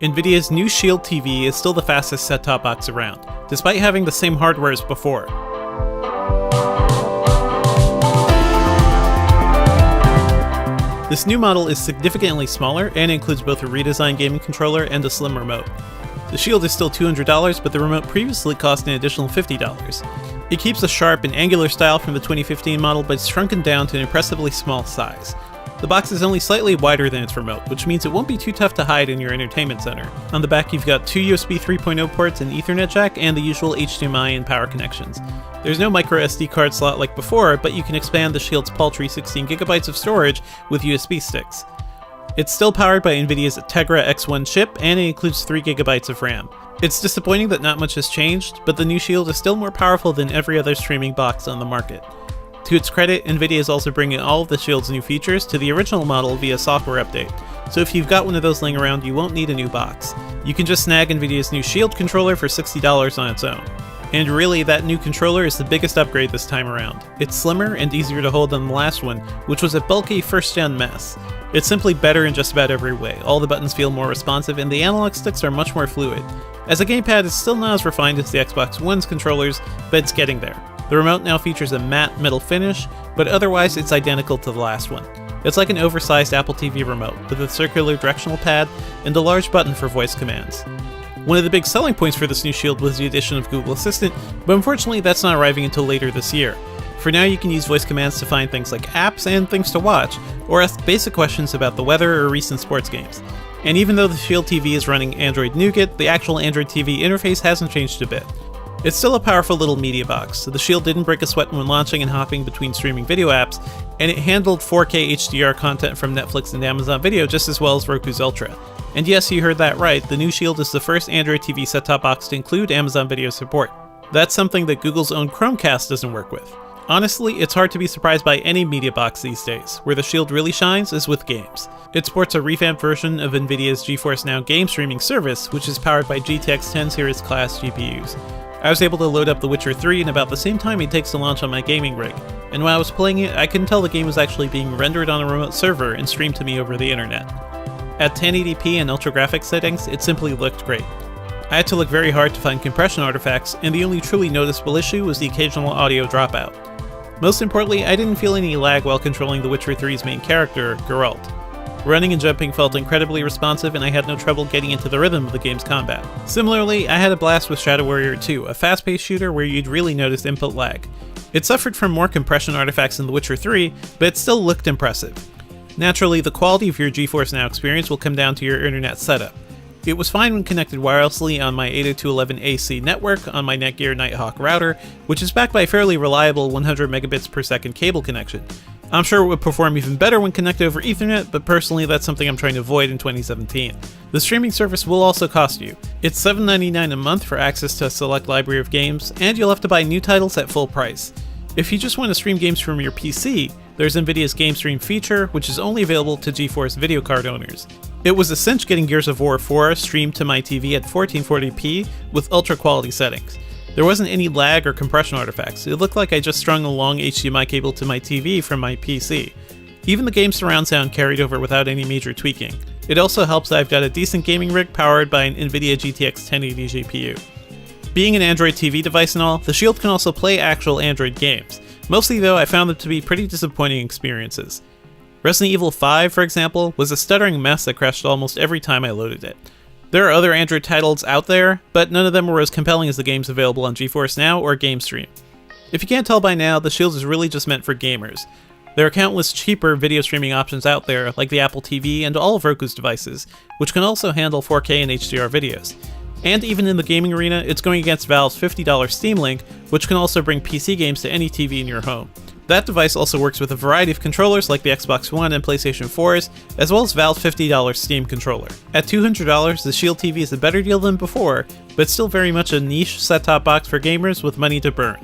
NVIDIA's new Shield TV is still the fastest set-top box around, despite having the same hardware as before. This new model is significantly smaller and includes both a redesigned gaming controller and a slim remote. The Shield is still $200, but the remote previously cost an additional $50. It keeps a sharp and angular style from the 2015 model, but it's shrunken down to an impressively small size. The box is only slightly wider than its remote, which means it won't be too tough to hide in your entertainment center. On the back you've got two USB 3.0 ports, an Ethernet jack, and the usual HDMI and power connections. There's no micro SD card slot like before, but you can expand the Shield's paltry 16GB of storage with USB sticks. It's still powered by NVIDIA's Tegra X1 chip, and it includes 3GB of RAM. It's disappointing that not much has changed, but the new Shield is still more powerful than every other streaming box on the market. To its credit, NVIDIA is also bringing all of the Shield's new features to the original model via software update, so if you've got one of those laying around, you won't need a new box. You can just snag NVIDIA's new Shield controller for $60 on its own. And really, that new controller is the biggest upgrade this time around. It's slimmer and easier to hold than the last one, which was a bulky first-gen mess. It's simply better in just about every way. All the buttons feel more responsive, and the analog sticks are much more fluid. As a gamepad, it's still not as refined as the Xbox One's controllers, but it's getting there. The remote now features a matte metal finish, but otherwise it's identical to the last one. It's like an oversized Apple TV remote, with a circular directional pad and a large button for voice commands. One of the big selling points for this new Shield was the addition of Google Assistant, but unfortunately that's not arriving until later this year. For now, you can use voice commands to find things like apps and things to watch, or ask basic questions about the weather or recent sports games. And even though the Shield TV is running Android Nougat, the actual Android TV interface hasn't changed a bit. It's still a powerful little media box, so the Shield didn't break a sweat when launching and hopping between streaming video apps, and it handled 4K HDR content from Netflix and Amazon Video just as well as Roku's Ultra. And yes, you heard that right, the new Shield is the first Android TV set-top box to include Amazon Video support. That's something that Google's own Chromecast doesn't work with. Honestly, it's hard to be surprised by any media box these days. Where the Shield really shines is with games. It sports a revamped version of NVIDIA's GeForce Now game streaming service, which is powered by GTX 10 series class GPUs. I was able to load up The Witcher 3 in about the same time it takes to launch on my gaming rig, and while I was playing it, I couldn't tell the game was actually being rendered on a remote server and streamed to me over the internet. At 1080p and ultra graphics settings, it simply looked great. I had to look very hard to find compression artifacts, and the only truly noticeable issue was the occasional audio dropout. Most importantly, I didn't feel any lag while controlling The Witcher 3's main character, Geralt. Running and jumping felt incredibly responsive, and I had no trouble getting into the rhythm of the game's combat. Similarly, I had a blast with Shadow Warrior 2, a fast-paced shooter where you'd really notice input lag. It suffered from more compression artifacts than The Witcher 3, but it still looked impressive. Naturally, the quality of your GeForce Now experience will come down to your internet setup. It was fine when connected wirelessly on my 802.11ac network on my Netgear Nighthawk router, which is backed by a fairly reliable 100 megabits per second cable connection. I'm sure it would perform even better when connected over Ethernet, but personally that's something I'm trying to avoid in 2017. The streaming service will also cost you. It's $7.99 a month for access to a select library of games, and you'll have to buy new titles at full price. If you just want to stream games from your PC, there's NVIDIA's Game Stream feature, which is only available to GeForce video card owners. It was a cinch getting Gears of War 4 streamed to my TV at 1440p with ultra quality settings. There wasn't any lag or compression artifacts. It looked like I just strung a long HDMI cable to my TV from my PC. Even the game's surround sound carried over without any major tweaking. It also helps that I've got a decent gaming rig powered by an NVIDIA GTX 1080 GPU. Being an Android TV device and all, the Shield can also play actual Android games. Mostly though, I found them to be pretty disappointing experiences. Resident Evil 5, for example, was a stuttering mess that crashed almost every time I loaded it. There are other Android titles out there, but none of them were as compelling as the games available on GeForce Now or GameStream. If you can't tell by now, the Shield is really just meant for gamers. There are countless cheaper video streaming options out there, like the Apple TV and all of Roku's devices, which can also handle 4K and HDR videos. And even in the gaming arena, it's going against Valve's $50 Steam Link, which can also bring PC games to any TV in your home. That device also works with a variety of controllers like the Xbox One and PlayStation 4's, as well as Valve's $50 Steam controller. At $200, the Shield TV is a better deal than before, but still very much a niche set-top box for gamers with money to burn.